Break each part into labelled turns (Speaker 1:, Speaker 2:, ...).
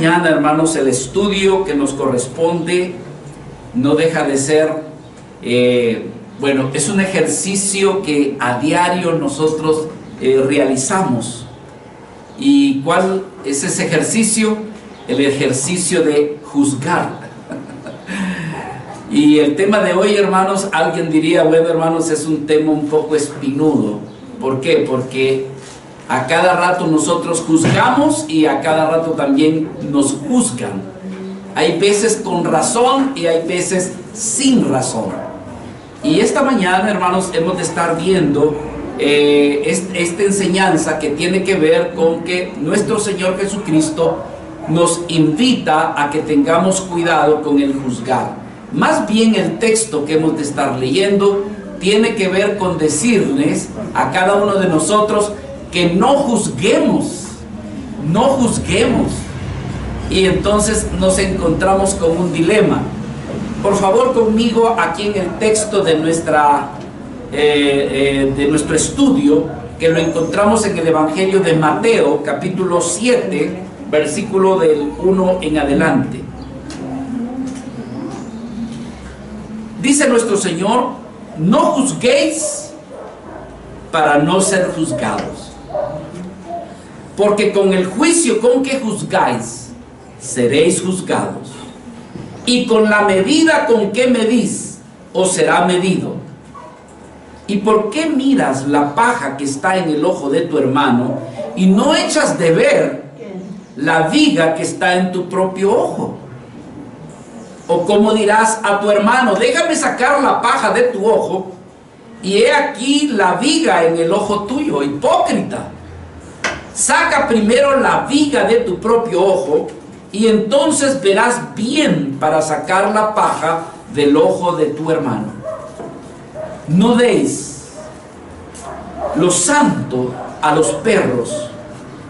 Speaker 1: mañana, hermanos, el estudio que nos corresponde no deja de ser, bueno, es un ejercicio que a diario nosotros realizamos. ¿Y cuál es ese ejercicio? El ejercicio de juzgar. Y el tema de hoy, hermanos, alguien diría, bueno, hermanos, es un tema un poco espinudo. ¿Por qué? Porque a cada rato nosotros juzgamos y a cada rato también nos juzgan. Hay veces con razón y hay veces sin razón. Y esta mañana, hermanos, hemos de estar viendo esta enseñanza que tiene que ver con que nuestro Señor Jesucristo nos invita a que tengamos cuidado con el juzgar. Más bien el texto que hemos de estar leyendo tiene que ver con decirles a cada uno de nosotros que no juzguemos, no juzguemos. Y entonces nos encontramos con un dilema. Por favor, conmigo aquí en el texto de nuestro estudio, que lo encontramos en el Evangelio de Mateo, capítulo 7, versículo del 1 en adelante. Dice nuestro Señor: no juzguéis para no ser juzgados, porque con el juicio con que juzgáis seréis juzgados, y con la medida con que medís os será medido. ¿Y por qué miras la paja que está en el ojo de tu hermano y no echas de ver la viga que está en tu propio ojo? ¿O cómo dirás a tu hermano: déjame sacar la paja de tu ojo, y he aquí la viga en el ojo tuyo? Hipócrita, saca primero la viga de tu propio ojo, y entonces verás bien para sacar la paja del ojo de tu hermano. No deis lo santo a los perros,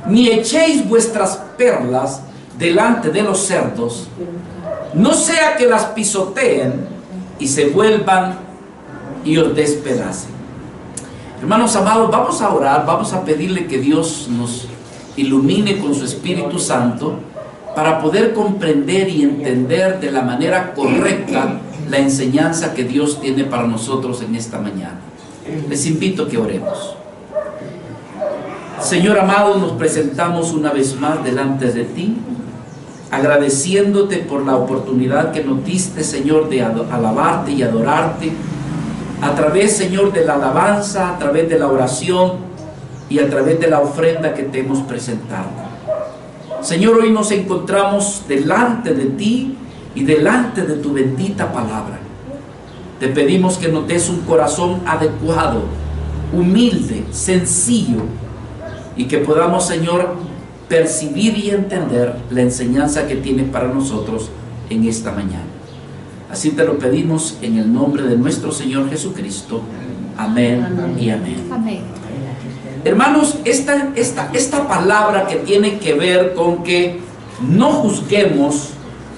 Speaker 1: ni echéis vuestras perlas delante de los cerdos, no sea que las pisoteen y se vuelvan y os despedacen. Hermanos amados, vamos a orar, vamos a pedirle que Dios nos ilumine con su Espíritu Santo para poder comprender y entender de la manera correcta la enseñanza que Dios tiene para nosotros en esta mañana. Les invito a que oremos. Señor amado, nos presentamos una vez más delante de ti, agradeciéndote por la oportunidad que nos diste, Señor, de alabarte y adorarte a través, Señor, de la alabanza, a través de la oración y a través de la ofrenda que te hemos presentado. Señor, hoy nos encontramos delante de ti y delante de tu bendita palabra. Te pedimos que nos des un corazón adecuado, humilde, sencillo, y que podamos, Señor, percibir y entender la enseñanza que tienes para nosotros en esta mañana. Así te lo pedimos en el nombre de nuestro Señor Jesucristo. Amén, amén. Y amén. Amén. Hermanos, esta palabra que tiene que ver con que no juzguemos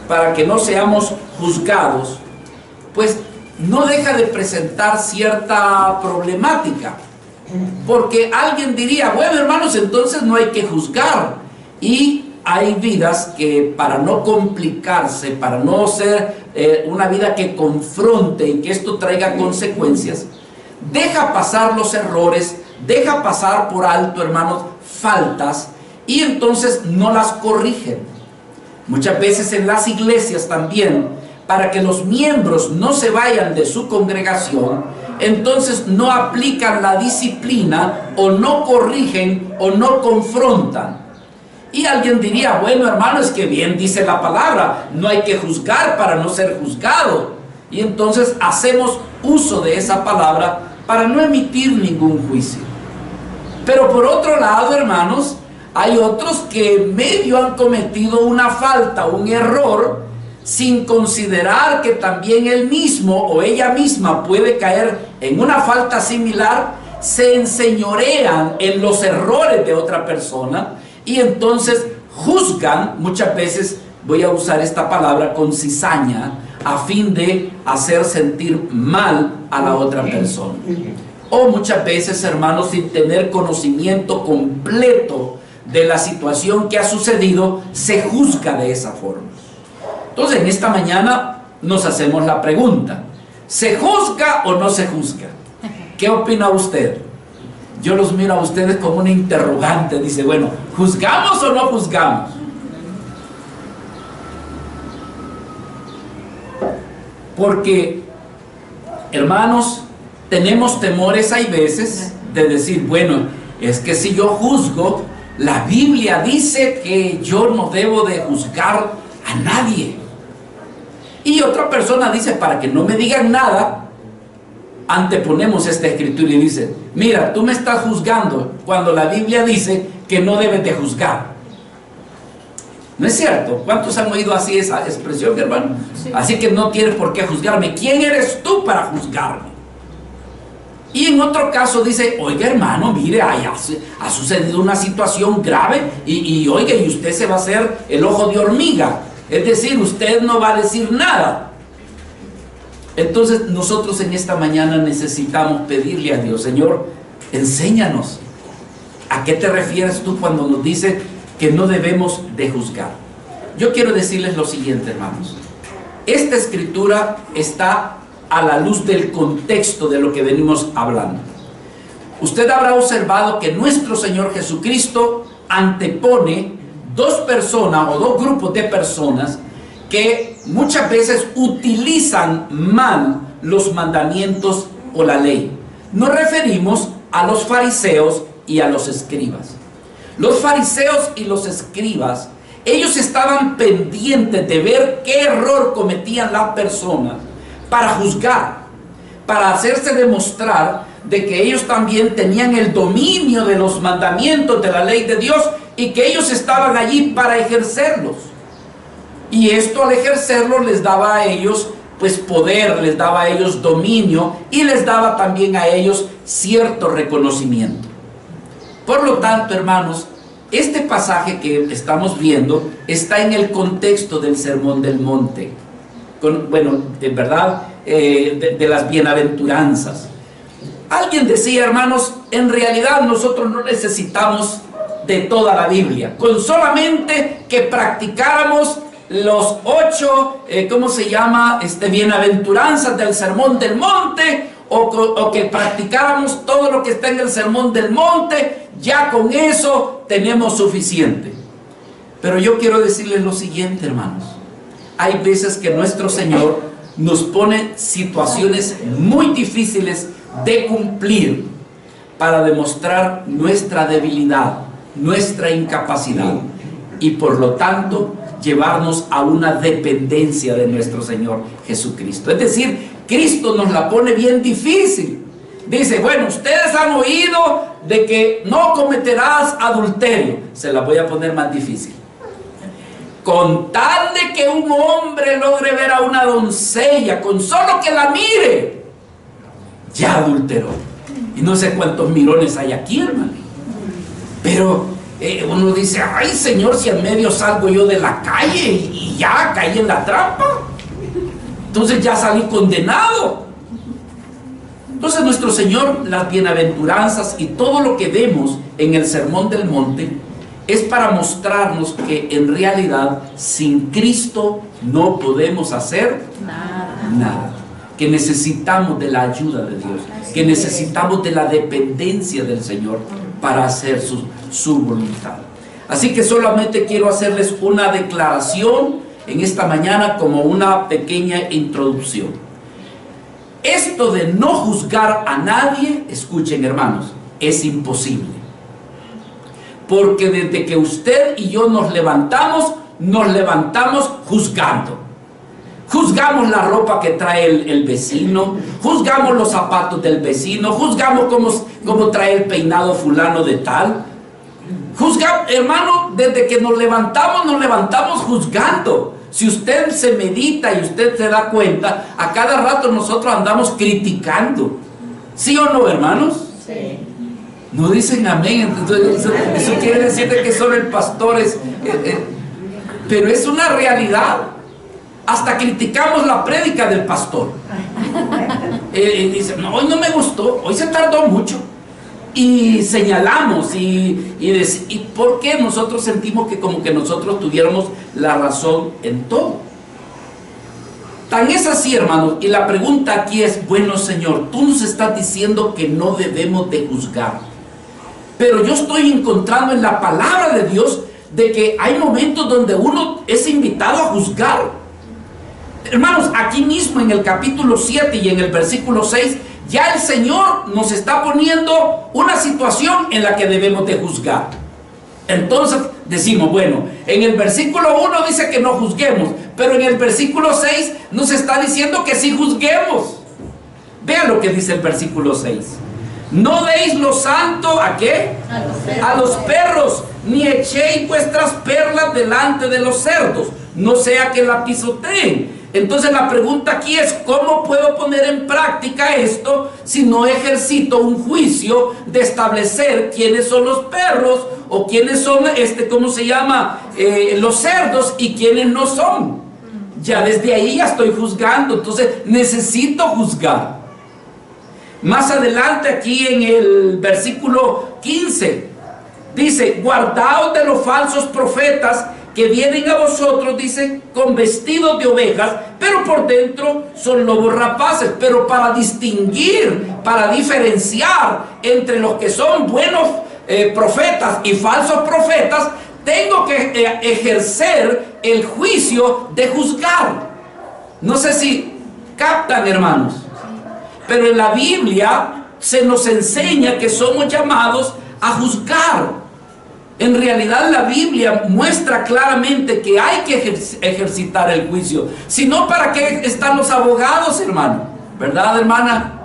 Speaker 1: para que no seamos juzgados, pues no deja de presentar cierta problemática. Porque alguien diría: bueno, hermanos, entonces no hay que juzgar. Y hay vidas que, para no complicarse, para no ser una vida que confronte y que esto traiga consecuencias, deja pasar los errores, deja pasar por alto, hermanos, faltas, y entonces no las corrigen. Muchas veces en las iglesias también, para que los miembros no se vayan de su congregación, entonces no aplican la disciplina, o no corrigen, o no confrontan. Y alguien diría: bueno, hermano, es que bien dice la palabra, no hay que juzgar para no ser juzgado. Y entonces hacemos uso de esa palabra para no emitir ningún juicio. Pero por otro lado, hermanos, hay otros que medio han cometido una falta, un error, sin considerar que también él mismo o ella misma puede caer en una falta similar, se enseñorean en los errores de otra persona y entonces juzgan. Muchas veces, voy a usar esta palabra, con cizaña, a fin de hacer sentir mal a la otra persona. O muchas veces, hermanos, sin tener conocimiento completo de la situación que ha sucedido, se juzga de esa forma. Entonces, en esta mañana nos hacemos la pregunta: ¿se juzga o no se juzga? ¿Qué opina usted? Yo los miro a ustedes como una interrogante. Dice, bueno, ¿juzgamos o no juzgamos? Porque, hermanos, tenemos temores, hay veces, de decir, bueno, es que si yo juzgo, la Biblia dice que yo no debo de juzgar a nadie. Y otra persona dice, para que no me digan nada, anteponemos esta escritura y dice, mira, tú me estás juzgando cuando la Biblia dice que no debes de juzgar. ¿No es cierto? ¿Cuántos han oído así esa expresión, hermano? Sí. Así que no tienes por qué juzgarme. ¿Quién eres tú para juzgarme? Y en otro caso dice, oiga, hermano, mire, ha sucedido una situación grave y oiga, y usted se va a hacer el ojo de hormiga. Es decir, usted no va a decir nada. Entonces nosotros en esta mañana necesitamos pedirle a Dios, Señor, enséñanos. ¿A qué te refieres tú cuando nos dice que no debemos de juzgar? Yo quiero decirles lo siguiente, hermanos. Esta escritura está a la luz del contexto de lo que venimos hablando. Usted habrá observado que nuestro Señor Jesucristo antepone dos personas o dos grupos de personas que muchas veces utilizan mal los mandamientos o la ley. Nos referimos a los fariseos y a los escribas. Los fariseos y los escribas, ellos estaban pendientes de ver qué error cometían las personas para juzgar, para hacerse demostrar de que ellos también tenían el dominio de los mandamientos de la ley de Dios y que ellos estaban allí para ejercerlos. Y esto, al ejercerlo, les daba a ellos pues poder, les daba a ellos dominio y les daba también a ellos cierto reconocimiento. Por lo tanto, hermanos, este pasaje que estamos viendo está en el contexto del Sermón del Monte, en verdad, de las bienaventuranzas. Alguien decía, hermanos, en realidad nosotros no necesitamos de toda la Biblia, con solamente que practicáramos los 8, bienaventuranzas del Sermón del Monte, o que practicáramos todo lo que está en el Sermón del Monte, ya con eso tenemos suficiente. Pero yo quiero decirles lo siguiente, hermanos. Hay veces que nuestro Señor nos pone situaciones muy difíciles de cumplir para demostrar nuestra debilidad, nuestra incapacidad, y por lo tanto llevarnos a una dependencia de nuestro Señor Jesucristo. Es decir, Cristo nos la pone bien difícil. Dice, bueno, ustedes han oído de que no cometerás adulterio. Se la voy a poner más difícil. Con tal de que un hombre logre ver a una doncella, con solo que la mire, ya adulteró. Y no sé cuántos mirones hay aquí, hermano. Pero uno dice, ay, Señor, si al medio salgo yo de la calle y ya caí en la trampa, entonces ya salí condenado. Entonces nuestro Señor, las bienaventuranzas y todo lo que vemos en el Sermón del Monte es para mostrarnos que en realidad sin Cristo no podemos hacer nada. Que necesitamos de la ayuda de Dios, que necesitamos de la dependencia del Señor para hacer su voluntad. Así que solamente quiero hacerles una declaración en esta mañana como una pequeña introducción. Esto de no juzgar a nadie, escuchen, hermanos, es imposible. Porque desde que usted y yo nos levantamos juzgando. Juzgamos la ropa que trae el vecino, juzgamos los zapatos del vecino, juzgamos cómo trae el peinado fulano de tal. Juzgamos, hermano, desde que nos levantamos juzgando. Si usted se medita y usted se da cuenta, a cada rato nosotros andamos criticando. ¿Sí o no, hermanos? Sí. No dicen amén. Entonces, eso quiere decir que solo el pastor es... pero es una realidad. Hasta criticamos la prédica del pastor. Dice, no, hoy no me gustó, hoy se tardó mucho. y señalamos y ¿por qué nosotros sentimos que como que nosotros tuviéramos la razón en todo? Tan es así, hermanos, y la pregunta aquí es, bueno, Señor, tú nos estás diciendo que no debemos de juzgar, pero yo estoy encontrando en la palabra de Dios de que hay momentos donde uno es invitado a juzgar. Hermanos, aquí mismo en el capítulo 7 y en el versículo 6, ya el Señor nos está poniendo una situación en la que debemos de juzgar. Entonces decimos, bueno, en el versículo 1 dice que no juzguemos, pero en el versículo 6 nos está diciendo que sí juzguemos. Vean lo que dice el versículo 6. No deis lo santo, ¿a qué? A los perros, ni echéis vuestras perlas delante de los cerdos, no sea que la pisoteen. Entonces la pregunta aquí es, ¿cómo puedo poner en práctica esto si no ejercito un juicio de establecer quiénes son los perros o quiénes son, ¿cómo se llama? Los cerdos y quiénes no son? Ya desde ahí ya estoy juzgando, entonces necesito juzgar. Más adelante aquí en el versículo 15 dice, guardaos de los falsos profetas que vienen a vosotros, dice, con vestidos de ovejas, pero por dentro son lobos rapaces. Pero para distinguir, para diferenciar entre los que son buenos profetas y falsos profetas, tengo que ejercer el juicio de juzgar. No sé si captan, hermanos, pero en la Biblia se nos enseña que somos llamados a juzgar. En realidad la Biblia muestra claramente que hay que ejercitar el juicio. Si no, ¿para qué están los abogados, hermano? ¿Verdad, hermana?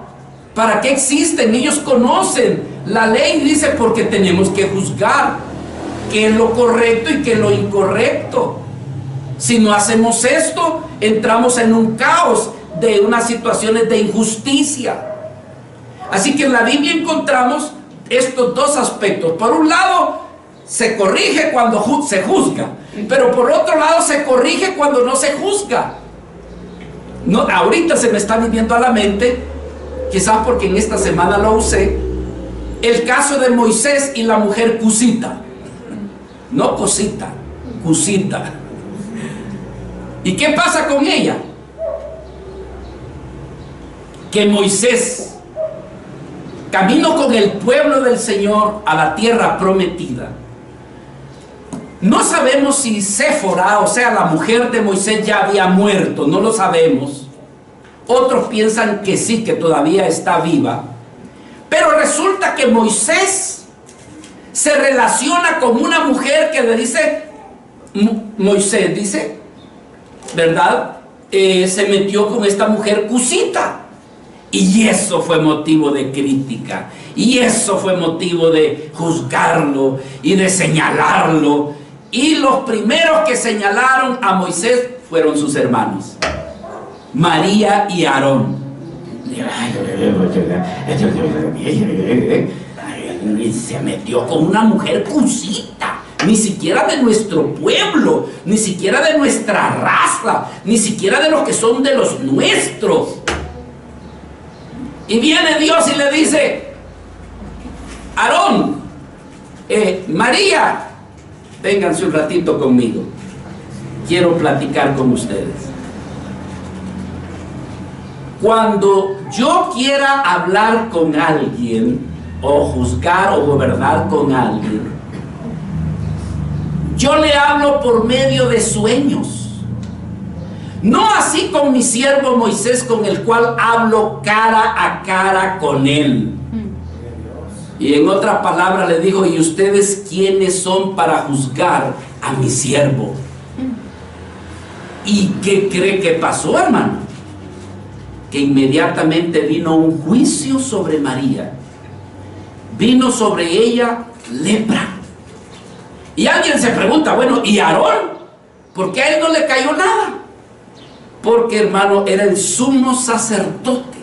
Speaker 1: ¿Para qué existen? Ellos conocen la ley, dice, porque tenemos que juzgar qué es lo correcto y qué es lo incorrecto. Si no hacemos esto, entramos en un caos de unas situaciones de injusticia. Así que en la Biblia encontramos estos dos aspectos. Por un lado, se corrige cuando se juzga, pero por otro lado se corrige cuando no se juzga. No, ahorita se me está viniendo a la mente, quizás porque en esta semana lo usé, el caso de Moisés y la mujer Cusita. No cosita, Cusita. ¿Y qué pasa con ella? Que Moisés caminó con el pueblo del Señor a la tierra prometida. No sabemos si Séfora, o sea, la mujer de Moisés, ya había muerto, no lo sabemos. Otros piensan que sí, que todavía está viva. Pero resulta que Moisés se relaciona con una mujer que le dice, Moisés dice, ¿verdad? Se metió con esta mujer Cusita. Y eso fue motivo de crítica. Y eso fue motivo de juzgarlo y de señalarlo. Y los primeros que señalaron a Moisés fueron sus hermanos, María y Aarón. Y se metió con una mujer Cusita, ni siquiera de nuestro pueblo, ni siquiera de nuestra raza, ni siquiera de los que son de los nuestros. Y viene Dios y le dice, Aarón, María, vénganse un ratito conmigo, quiero platicar con ustedes. Cuando yo quiera hablar con alguien, o juzgar o gobernar con alguien, yo le hablo por medio de sueños. No así con mi siervo Moisés, con el cual hablo cara a cara con él. Y en otras palabras le dijo, ¿y ustedes quiénes son para juzgar a mi siervo? ¿Y qué cree que pasó, hermano? Que inmediatamente vino un juicio sobre María. Vino sobre ella lepra. Y alguien se pregunta, bueno, ¿y Aarón? ¿Por qué a él no le cayó nada? Porque, hermano, era el sumo sacerdote.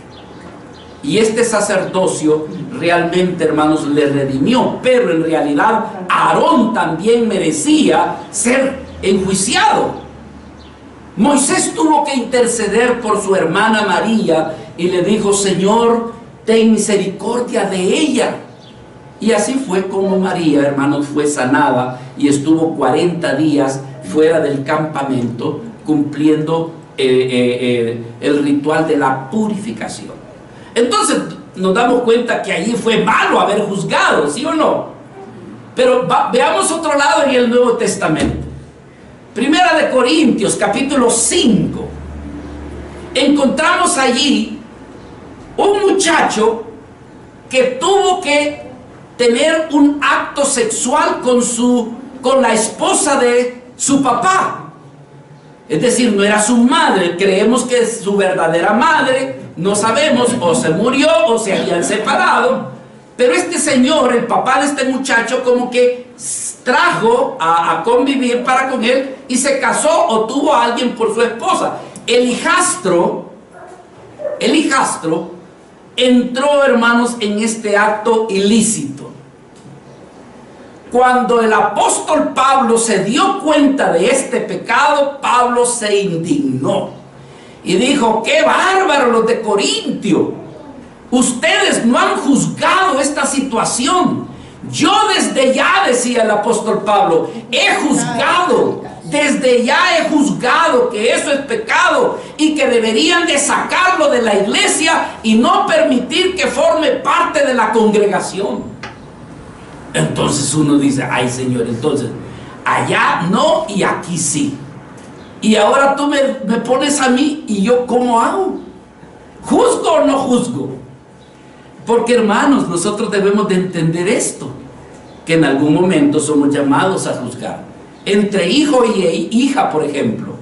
Speaker 1: Y este sacerdocio realmente, hermanos, le redimió. Pero en realidad Aarón también merecía ser enjuiciado. Moisés tuvo que interceder por su hermana María y le dijo, Señor, ten misericordia de ella. Y así fue como María, hermanos, fue sanada y estuvo 40 días fuera del campamento cumpliendo el ritual de la purificación. Entonces nos damos cuenta que allí fue malo haber juzgado, ¿sí o no? Pero veamos otro lado en el Nuevo Testamento. Primera de Corintios, capítulo 5. Encontramos allí un muchacho que tuvo que tener un acto sexual con la esposa de su papá. Es decir, no era su madre, creemos que es su verdadera madre, no sabemos, o se murió o se habían separado, pero este señor, el papá de este muchacho, como que trajo a convivir para con él y se casó o tuvo a alguien por su esposa. El hijastro entró, hermanos, en este acto ilícito. Cuando el apóstol Pablo se dio cuenta de este pecado, Pablo se indignó y dijo: ¡qué bárbaros los de Corintio! Ustedes no han juzgado esta situación. Yo desde ya, decía el apóstol Pablo, he juzgado, desde ya he juzgado que eso es pecado y que deberían de sacarlo de la iglesia y no permitir que forme parte de la congregación. Entonces uno dice: ay, Señor, entonces allá no y aquí sí. Y ahora tú me pones a mí, y yo ¿cómo hago? ¿Juzgo o no juzgo? Porque, hermanos, nosotros debemos de entender esto, que en algún momento somos llamados a juzgar. Entre hijo y hija, por ejemplo,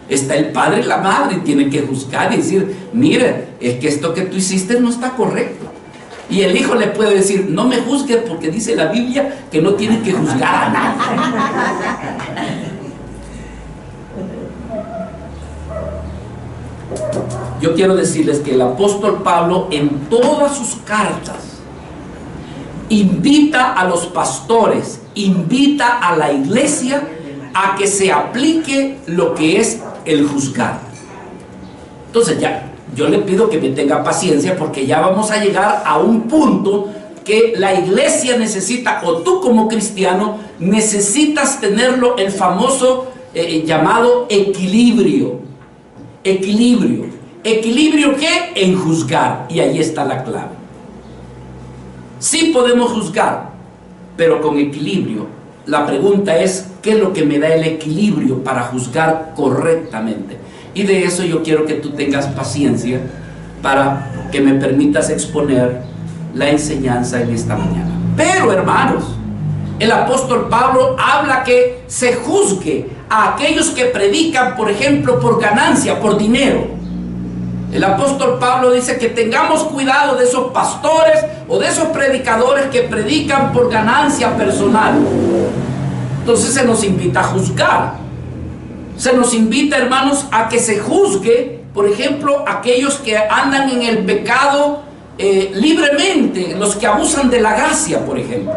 Speaker 1: está el padre y la madre, y tienen que juzgar y decir: mire, es que esto que tú hiciste no está correcto. Y el hijo le puede decir: no me juzgues, porque dice la Biblia que no tiene que juzgar a nadie. Yo quiero decirles que el apóstol Pablo en todas sus cartas invita a los pastores, invita a la iglesia a que se aplique lo que es el juzgar. Entonces ya, yo le pido que me tenga paciencia, porque ya vamos a llegar a un punto que la iglesia necesita, o tú como cristiano necesitas tenerlo, el famoso llamado equilibrio. ¿Equilibrio qué? En juzgar. Y ahí está la clave. Sí podemos juzgar, pero con equilibrio. La pregunta es: ¿qué es lo que me da el equilibrio para juzgar correctamente? Y de eso yo quiero que tú tengas paciencia para que me permitas exponer la enseñanza en esta mañana. Pero, hermanos, el apóstol Pablo habla que se juzgue a aquellos que predican, por ejemplo, por ganancia, por dinero. El apóstol Pablo dice que tengamos cuidado de esos pastores o de esos predicadores que predican por ganancia personal. Entonces se nos invita a juzgar. Se nos invita, hermanos, a que se juzgue, por ejemplo, aquellos que andan en el pecado libremente, los que abusan de la gracia, por ejemplo,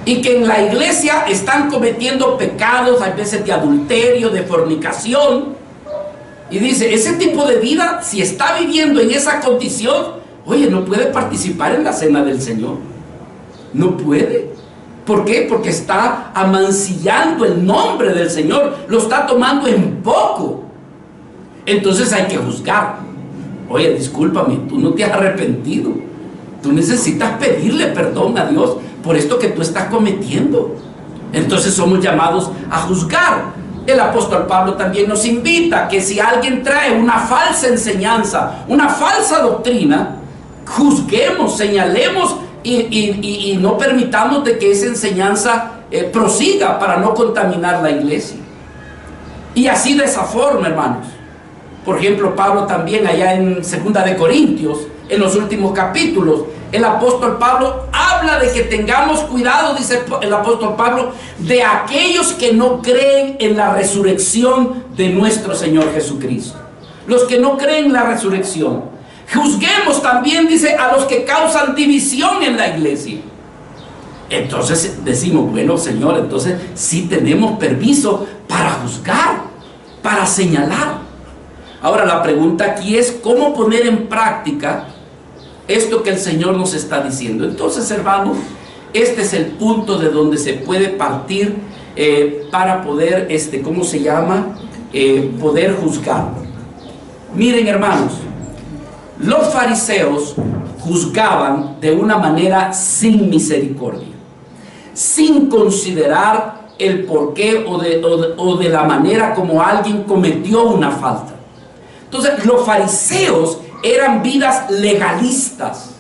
Speaker 1: y que en la iglesia están cometiendo pecados, a veces de adulterio, de fornicación. Y dice: ese tipo de vida, si está viviendo en esa condición, oye, no puede participar en la cena del Señor. No puede. ¿Por qué? Porque está amancillando el nombre del Señor, lo está tomando en poco. Entonces hay que juzgar. Oye, discúlpame, tú no te has arrepentido. Tú necesitas pedirle perdón a Dios por esto que tú estás cometiendo. Entonces somos llamados a juzgar. El apóstol Pablo también nos invita que si alguien trae una falsa enseñanza, una falsa doctrina, juzguemos, señalemos y no permitamos de que esa enseñanza prosiga para no contaminar la iglesia. Y así de esa forma, hermanos. Por ejemplo, Pablo también allá en 2 de Corintios, en los últimos capítulos, el apóstol Pablo habla de que tengamos cuidado, dice el apóstol Pablo, de aquellos que no creen en la resurrección de nuestro Señor Jesucristo. Los que no creen en la resurrección. Juzguemos también, dice, a los que causan división en la iglesia. Entonces decimos: bueno, Señor, entonces sí tenemos permiso para juzgar, para señalar. Ahora la pregunta aquí es: ¿cómo poner en práctica esto que el Señor nos está diciendo. Entonces, hermanos, este es el punto de donde se puede partir para poder, ¿cómo se llama? Poder juzgar. Miren, hermanos, los fariseos juzgaban de una manera sin misericordia, sin considerar el porqué o de la manera como alguien cometió una falta. Entonces, los fariseos eran vidas legalistas.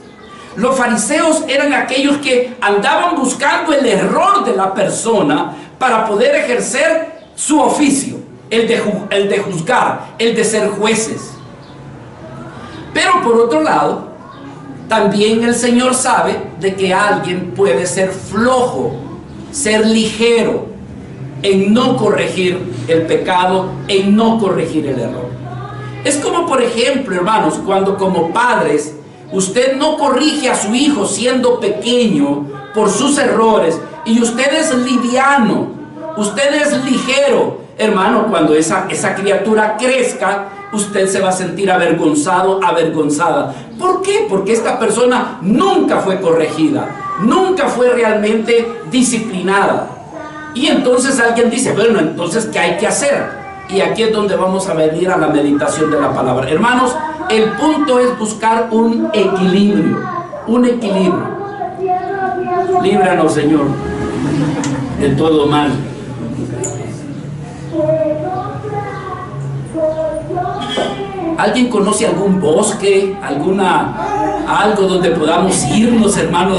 Speaker 1: Los fariseos eran aquellos que andaban buscando el error de la persona para poder ejercer su oficio, el de juzgar, el de ser jueces. Pero por otro lado, también el Señor sabe de que alguien puede ser flojo, ser ligero en no corregir el pecado, en no corregir el error. Es como, por ejemplo, hermanos, cuando como padres usted no corrige a su hijo siendo pequeño por sus errores y usted es liviano, usted es ligero, hermano, cuando esa criatura crezca, usted se va a sentir avergonzado, avergonzada. ¿Por qué? Porque esta persona nunca fue corregida, nunca fue realmente disciplinada. Y entonces alguien dice, bueno, entonces, ¿qué hay que hacer? Y aquí es donde vamos a venir a la meditación de la palabra. Hermanos, el punto es buscar un equilibrio, un equilibrio. Líbranos, Señor, de todo mal. ¿Alguien conoce algún bosque, algo donde podamos irnos, hermano,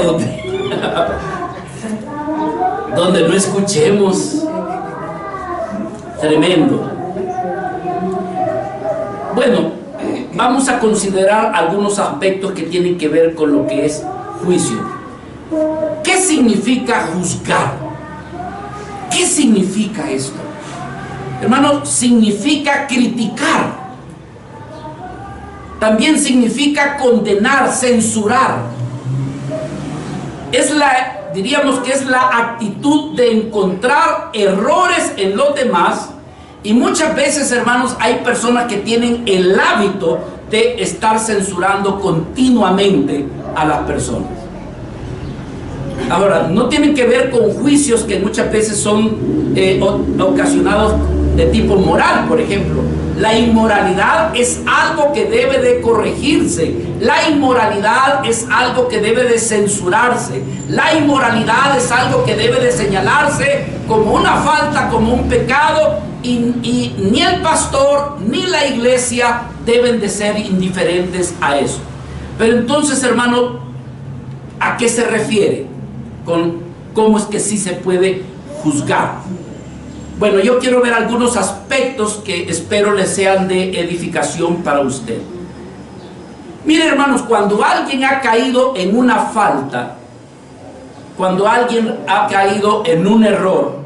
Speaker 1: donde no escuchemos? Tremendo. Bueno, vamos a considerar algunos aspectos que tienen que ver con lo que es juicio. ¿Qué significa juzgar? ¿Qué significa esto? Hermano, significa criticar. También significa condenar, censurar. Diríamos que es la actitud de encontrar errores en los demás. Y muchas veces, hermanos, hay personas que tienen el hábito de estar censurando continuamente a las personas. Ahora, no tienen que ver con juicios que muchas veces son ocasionados de tipo moral. Por ejemplo, la inmoralidad es algo que debe de corregirse. La inmoralidad es algo que debe de censurarse. La inmoralidad es algo que debe de señalarse como una falta, como un pecado, y ni el pastor ni la iglesia deben de ser indiferentes a eso. Pero entonces, hermano, ¿a qué se refiere con cómo es que sí se puede juzgar? Bueno, yo quiero ver algunos aspectos que espero les sean de edificación para usted. Mire, hermanos, cuando alguien ha caído en una falta, cuando alguien ha caído en un error,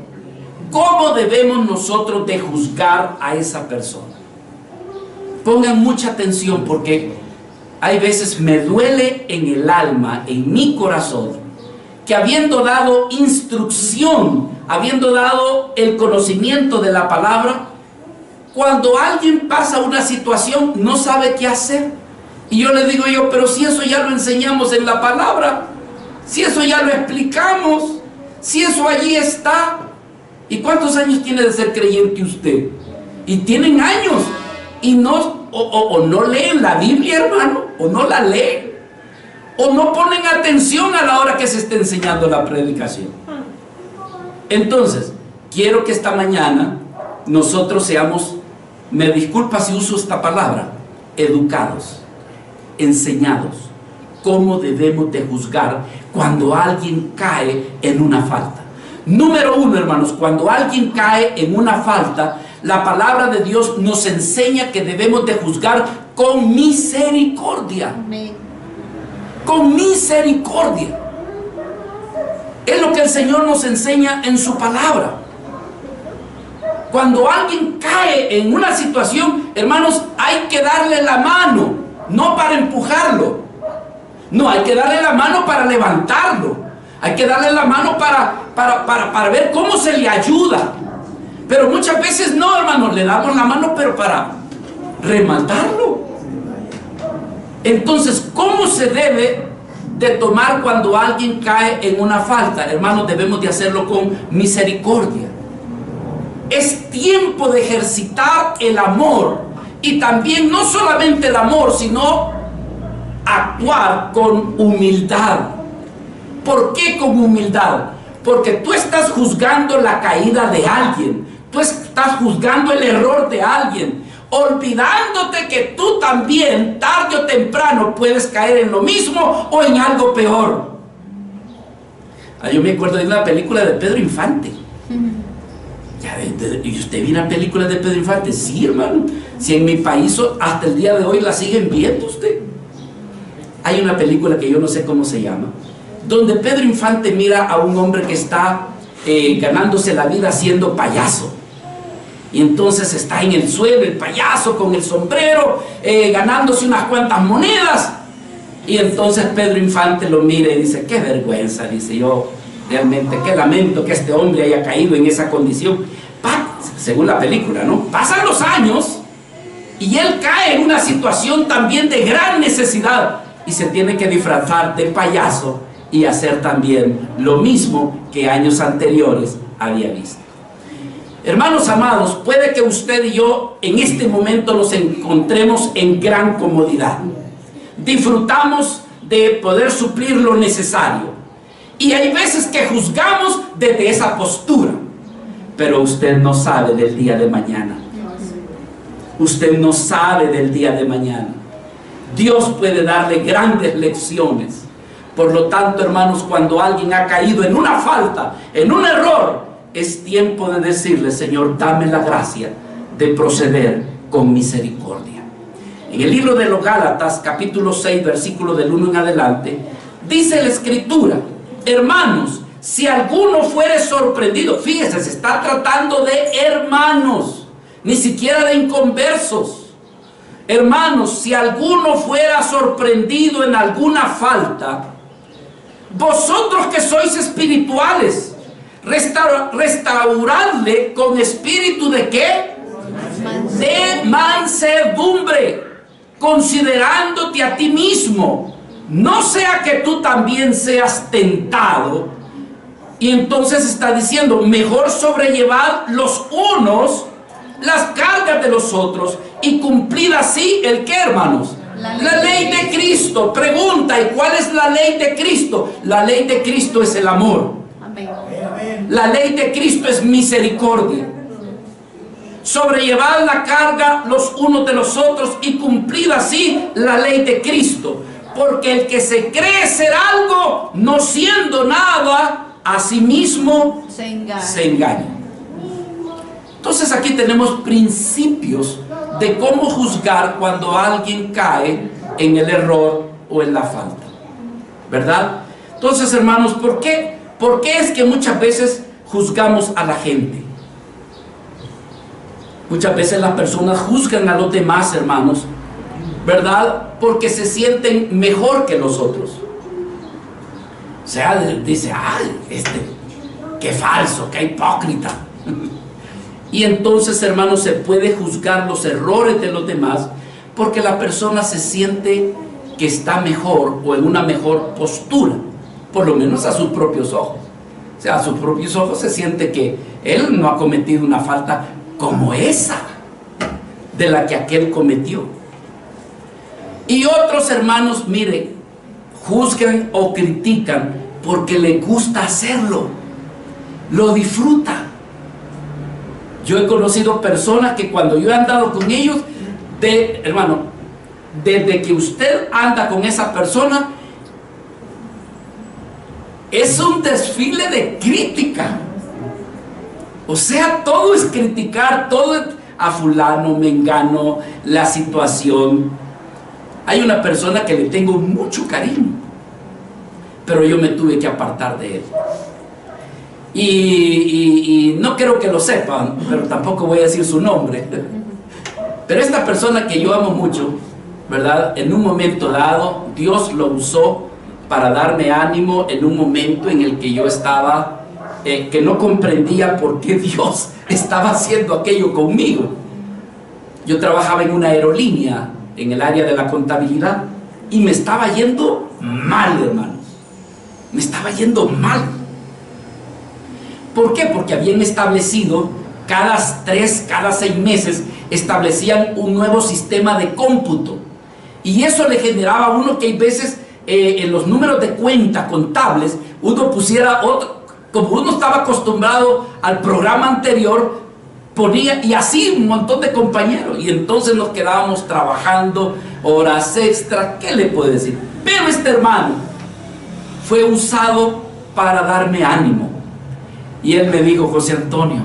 Speaker 1: ¿cómo debemos nosotros de juzgar a esa persona? Pongan mucha atención, porque hay veces me duele en el alma, en mi corazón, que habiendo dado instrucción, habiendo dado el conocimiento de la palabra, cuando alguien pasa una situación no sabe qué hacer. Y yo le digo pero si eso ya lo enseñamos en la palabra, si eso ya lo explicamos, si eso allí está. ¿Y cuántos años tiene de ser creyente usted? Y tienen años y no leen la Biblia, hermano, o no la leen, o no ponen atención a la hora que se está enseñando la predicación. Entonces, quiero que esta mañana nosotros seamos, me disculpa si uso esta palabra, educados, enseñados, cómo debemos de juzgar cuando alguien cae en una falta. Número uno, hermanos, cuando alguien cae en una falta, la palabra de Dios nos enseña que debemos de juzgar con misericordia. Amén. Con misericordia. Es lo que el Señor nos enseña en su palabra. Cuando alguien cae en una situación, hermanos, hay que darle la mano, no para empujarlo. No, hay que darle la mano para levantarlo. Hay que darle la mano para ver cómo se le ayuda. Pero muchas veces no, hermanos, le damos la mano pero para rematarlo. Entonces, ¿cómo se debe de tomar cuando alguien cae en una falta? Hermanos, debemos de hacerlo con misericordia. Es tiempo de ejercitar el amor, y también no solamente el amor, sino actuar con humildad. ¿Por qué con humildad? Porque tú estás juzgando la caída de alguien, tú estás juzgando el error de alguien, olvidándote que tú también tarde o temprano puedes caer en lo mismo o en algo peor. Yo me acuerdo de una película de Pedro Infante. ¿Y usted vio una película de Pedro Infante? Sí, hermano. Si en mi país hasta el día de hoy la siguen viendo usted. Hay una película que yo no sé cómo se llama, donde Pedro Infante mira a un hombre que está ganándose la vida siendo payaso. Y entonces está en el suelo el payaso con el sombrero, ganándose unas cuantas monedas. Y entonces Pedro Infante lo mira y dice: qué vergüenza, dice, yo realmente qué lamento que este hombre haya caído en esa condición. Según la película, ¿no? Pasan los años y él cae en una situación también de gran necesidad y se tiene que disfrazar de payaso y hacer también lo mismo que años anteriores había visto. Hermanos amados, puede que usted y yo en este momento nos encontremos en gran comodidad. Disfrutamos de poder suplir lo necesario. Y hay veces que juzgamos desde esa postura. Pero usted no sabe del día de mañana. Usted no sabe del día de mañana. Dios puede darle grandes lecciones. Por lo tanto, hermanos, cuando alguien ha caído en una falta, en un error, es tiempo de decirle: Señor, dame la gracia de proceder con misericordia. En el libro de los Gálatas, capítulo 6, versículo del 1 en adelante, dice la Escritura: hermanos, si alguno fuere sorprendido, fíjese, se está tratando de hermanos, ni siquiera de inconversos. Hermanos, si alguno fuera sorprendido en alguna falta, vosotros que sois espirituales, restauradle con espíritu de ¿qué? De mansedumbre, considerándote a ti mismo, no sea que tú también seas tentado. Y entonces está diciendo: mejor sobrellevad los unos las cargas de los otros y cumplid así ¿el qué, hermanos? La ley de Cristo. Pregunta: ¿y cuál es la ley de Cristo? La ley de Cristo es el amor. La ley de Cristo es misericordia. Sobrellevad la carga los unos de los otros y cumplid así la ley de Cristo. Porque el que se cree ser algo, no siendo nada, a sí mismo se engaña. Entonces aquí tenemos principios de cómo juzgar cuando alguien cae en el error o en la falta, ¿verdad? Entonces, hermanos, ¿por qué es que muchas veces juzgamos a la gente? Muchas veces las personas juzgan a los demás, hermanos, ¿verdad? Porque se sienten mejor que los otros. O sea, dice: ¡ay, qué falso, qué hipócrita! Y entonces, hermanos, se puede juzgar los errores de los demás porque la persona se siente que está mejor o en una mejor postura, por lo menos a sus propios ojos. O sea, a sus propios ojos se siente que él no ha cometido una falta como esa de la que aquel cometió. Y otros, hermanos, mire, juzgan o critican porque les gusta hacerlo, lo disfrutan. Yo he conocido personas que cuando yo he andado con ellos, hermano, desde que usted anda con esa persona, es un desfile de crítica. O sea, todo es criticar, todo es a fulano, mengano, la situación. Hay una persona que le tengo mucho cariño, pero yo me tuve que apartar de él. Y no quiero que lo sepan, pero tampoco voy a decir su nombre. Pero esta persona que yo amo mucho, ¿verdad? En un momento dado, Dios lo usó para darme ánimo en un momento en el que yo estaba, que no comprendía por qué Dios estaba haciendo aquello conmigo. Yo trabajaba en una aerolínea, en el área de la contabilidad, y me estaba yendo mal, hermanos. Me estaba yendo mal. ¿Por qué? Porque habían establecido cada 3, cada 6 meses, establecían un nuevo sistema de cómputo. Y eso le generaba a uno que hay veces en los números de cuenta contables, uno pusiera otro, como uno estaba acostumbrado al programa anterior, ponía, y así un montón de compañeros, y entonces nos quedábamos trabajando horas extra. ¿Qué le puedo decir? Pero este hermano fue usado para darme ánimo, y él me dijo: José Antonio,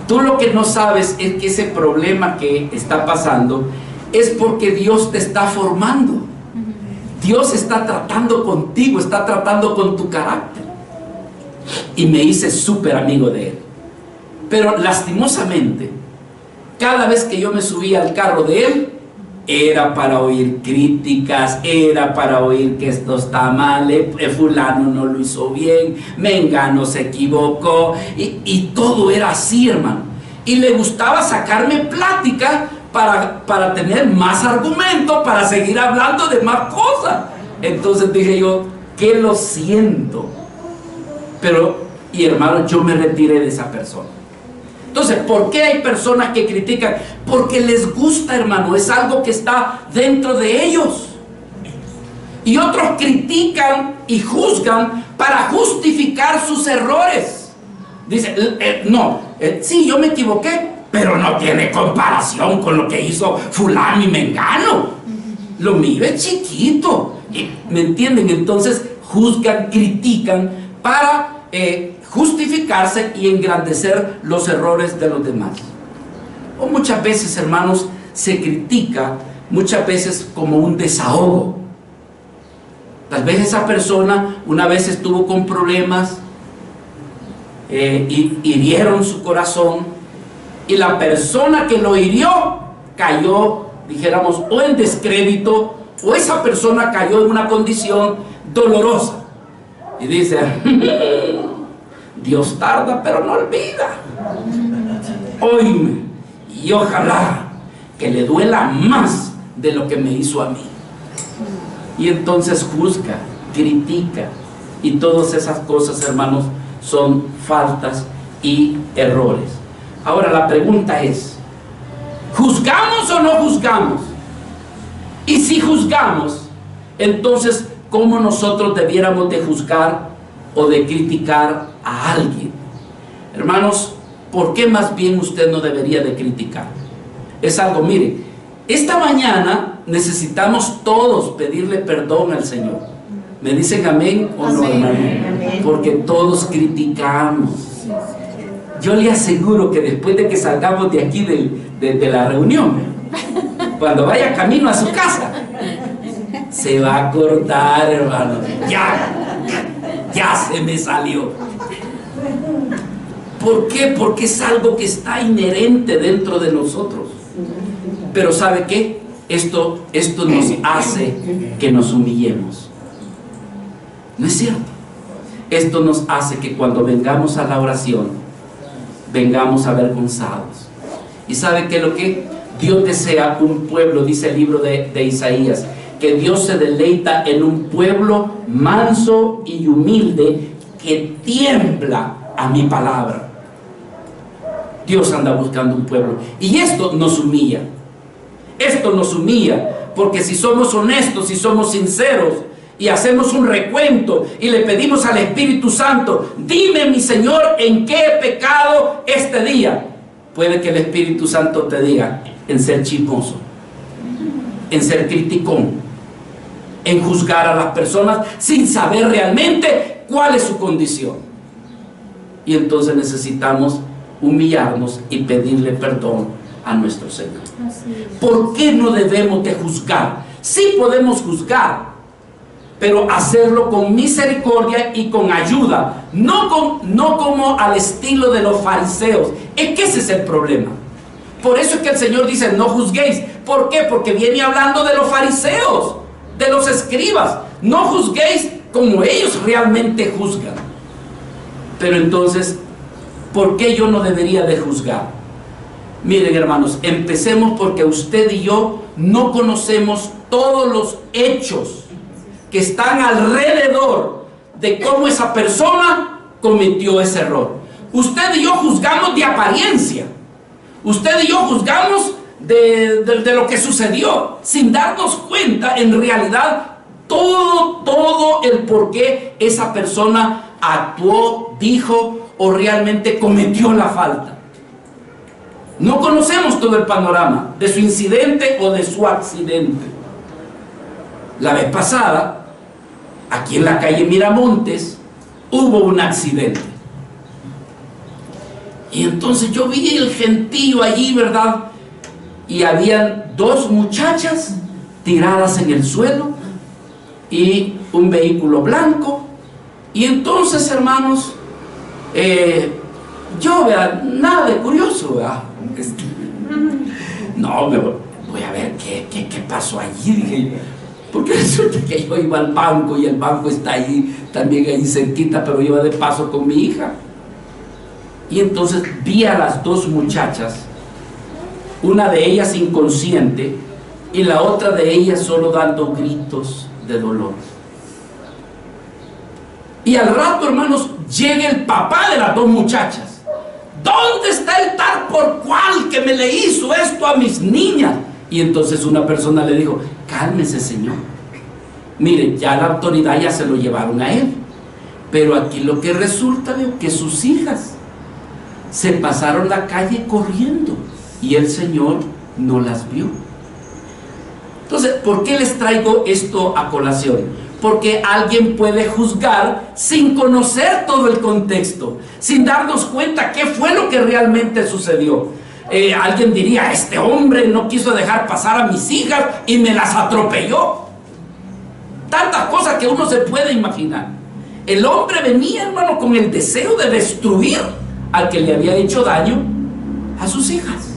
Speaker 1: tú lo que no sabes es que ese problema que está pasando es porque Dios te está formando. Dios está tratando contigo, está tratando con tu carácter. Y me hice súper amigo de él. Pero lastimosamente, cada vez que yo me subía al carro de él, era para oír críticas, era para oír que esto está mal, fulano no lo hizo bien, mengano se equivocó, y todo era así, hermano. Y le gustaba sacarme plática para tener más argumento, para seguir hablando de más cosas. Entonces dije yo: que lo siento. Pero, y hermano, yo me retiré de esa persona. Entonces, ¿por qué hay personas que critican? Porque les gusta, hermano, es algo que está dentro de ellos. Y otros critican y juzgan para justificar sus errores. Dicen: sí, yo me equivoqué, pero no tiene comparación con lo que hizo fulano y mengano. Lo mío es chiquito. ¿Me entienden? Entonces juzgan, critican para justificarse y engrandecer los errores de los demás. O muchas veces, hermanos, se critica muchas veces como un desahogo. Tal vez esa persona una vez estuvo con problemas, y hirieron su corazón, y la persona que lo hirió cayó, dijéramos, o en descrédito, o esa persona cayó en una condición dolorosa. Y dice: Dios tarda pero no olvida. Oíme, y ojalá que le duela más de lo que me hizo a mí. Y entonces juzga, critica, y todas esas cosas, hermanos, son faltas y errores. Ahora la pregunta es: ¿juzgamos o no juzgamos? Y si juzgamos, entonces, ¿cómo nosotros debiéramos de juzgar o de criticar a alguien? Hermanos, ¿por qué más bien usted no debería de criticar? Es algo, mire, esta mañana necesitamos todos pedirle perdón al Señor. ¿Me dicen amén o no, hermano? Porque todos criticamos. Yo le aseguro que después de que salgamos de aquí de la reunión, cuando vaya camino a su casa, se va a acordar, hermano. Ya se me salió. ¿Por qué? Porque es algo que está inherente dentro de nosotros. Pero ¿sabe qué? Esto nos hace que nos humillemos. ¿No es cierto? Esto nos hace que cuando vengamos a la oración, vengamos avergonzados. ¿Y sabe qué? Lo que Dios desea un pueblo, dice el libro de Isaías, que Dios se deleita en un pueblo manso y humilde que tiembla a mi palabra. Dios anda buscando un pueblo, y esto nos humilla. Esto nos humilla, porque si somos honestos, si somos sinceros y hacemos un recuento y le pedimos al Espíritu Santo: dime, mi Señor, en qué he pecado este día, puede que el Espíritu Santo te diga: en ser chismoso, en ser criticón, en juzgar a las personas sin saber realmente cuál es su condición. Y entonces necesitamos humillarnos y pedirle perdón a nuestro Señor. ¿Por qué no debemos de juzgar? Sí podemos juzgar, pero hacerlo con misericordia y con ayuda, no como al estilo de los fariseos. Es que ese es el problema. Por eso es que el Señor dice: no juzguéis. ¿Por qué? Porque viene hablando de los fariseos, de los escribas. No juzguéis como ellos realmente juzgan. Pero entonces, ¿por qué yo no debería de juzgar? Miren, hermanos, empecemos porque usted y yo no conocemos todos los hechos que están alrededor de cómo esa persona cometió ese error. Usted y yo juzgamos de apariencia. Usted y yo juzgamos de lo que sucedió, sin darnos cuenta en realidad todo el por qué esa persona actuó, dijo o realmente cometió la falta. No conocemos todo el panorama de su incidente o de su accidente. La vez pasada, aquí en la calle Miramontes, hubo un accidente. Y entonces yo vi el gentío allí, ¿verdad? Y habían dos muchachas tiradas en el suelo y un vehículo blanco. Y entonces, hermanos, yo, ¿verdad? Nada de curioso, ¿verdad? No, voy a ver qué pasó allí, dije, porque resulta que yo iba al banco y el banco está ahí, también ahí cerquita, pero iba de paso con mi hija. Y entonces vi a las dos muchachas, una de ellas inconsciente y la otra de ellas solo dando gritos de dolor. Y al rato, hermanos, llega el papá de las dos muchachas. ¿Dónde está el tal por cual que me le hizo esto a mis niñas? Y entonces una persona le dijo, cálmese, señor. Mire, ya la autoridad ya se lo llevaron a él. Pero aquí lo que resulta, veo que sus hijas se pasaron la calle corriendo y el Señor no las vio. Entonces, ¿por qué les traigo esto a colación? Porque alguien puede juzgar sin conocer todo el contexto, sin darnos cuenta qué fue lo que realmente sucedió. Alguien diría, este hombre no quiso dejar pasar a mis hijas y me las atropelló. Tantas cosas que uno se puede imaginar. El hombre venía, hermano, con el deseo de destruir al que le había hecho daño a sus hijas.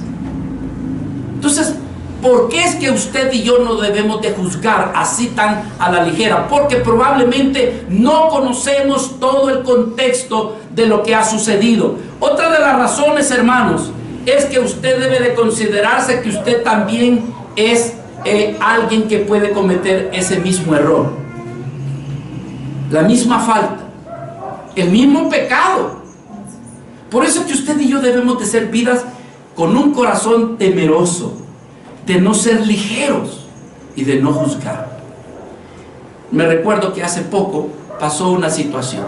Speaker 1: Entonces, ¿por qué es que usted y yo no debemos de juzgar así tan a la ligera? Porque probablemente no conocemos todo el contexto de lo que ha sucedido. Otra de las razones, hermanos, es que usted debe de considerarse que usted también es alguien que puede cometer ese mismo error, la misma falta, el mismo pecado. Por eso que usted y yo debemos de ser vidas con un corazón temeroso, de no ser ligeros y de no juzgar. Me recuerdo que hace poco pasó una situación.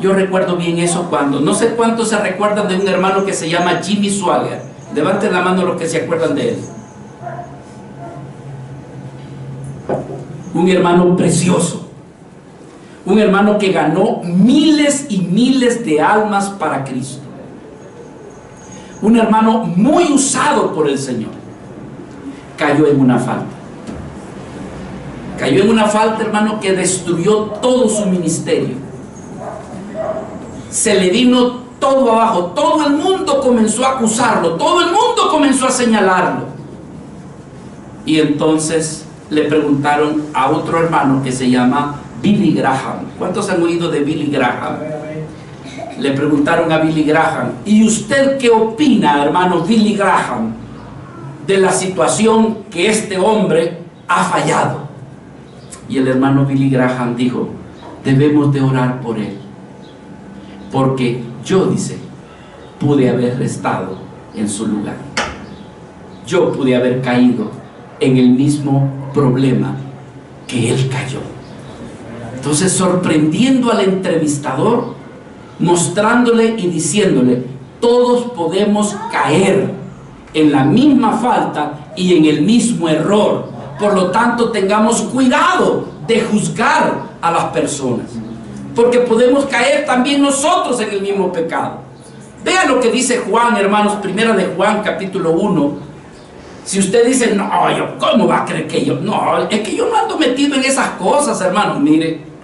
Speaker 1: Yo recuerdo bien eso cuando, no sé cuántos se recuerdan de un hermano que se llama Jimmy Swaggart. Levanten la mano los que se acuerdan de él. Un hermano precioso. Un hermano que ganó miles y miles de almas para Cristo. Un hermano muy usado por el Señor. Cayó en una falta. Cayó en una falta, hermano, que destruyó todo su ministerio. Se le vino todo abajo. Todo el mundo comenzó a acusarlo. Todo el mundo comenzó a señalarlo. Y entonces le preguntaron a otro hermano que se llama Billy Graham. ¿Cuántos han oído de Billy Graham? Le preguntaron a Billy Graham, ¿y usted qué opina, hermano Billy Graham, de la situación que este hombre ha fallado? Y el hermano Billy Graham dijo, debemos de orar por él, porque yo, dice, pude haber estado en su lugar. Yo pude haber caído en el mismo problema que él cayó. Entonces, sorprendiendo al entrevistador, mostrándole y diciéndole, todos podemos caer en la misma falta y en el mismo error. Por lo tanto, tengamos cuidado de juzgar a las personas, porque podemos caer también nosotros en el mismo pecado. Vean lo que dice Juan, hermanos, primera de Juan, capítulo 1. Si usted dice, no, yo, ¿cómo va a creer que yo? No, es que yo no ando metido en esas cosas, hermanos. Mire,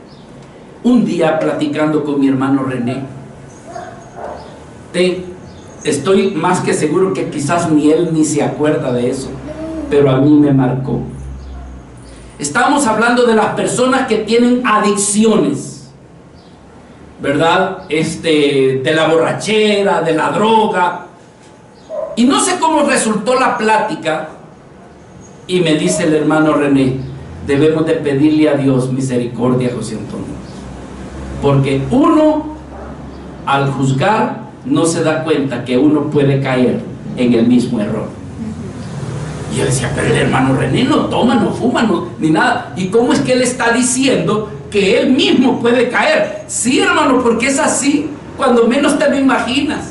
Speaker 1: un día platicando con mi hermano René, estoy más que seguro que quizás ni él ni se acuerda de eso, pero a mí me marcó. Estamos hablando de las personas que tienen adicciones, ¿verdad? De la borrachera, de la droga. Y no sé cómo resultó la plática, y me dice el hermano René, debemos de pedirle a Dios misericordia a José Antonio, porque uno al juzgar no se da cuenta que uno puede caer en el mismo error. Y yo decía, pero el hermano René no toma, no fuma, ni nada. ¿Y cómo es que él está diciendo que él mismo puede caer? Sí, hermano, porque es así, cuando menos te lo imaginas.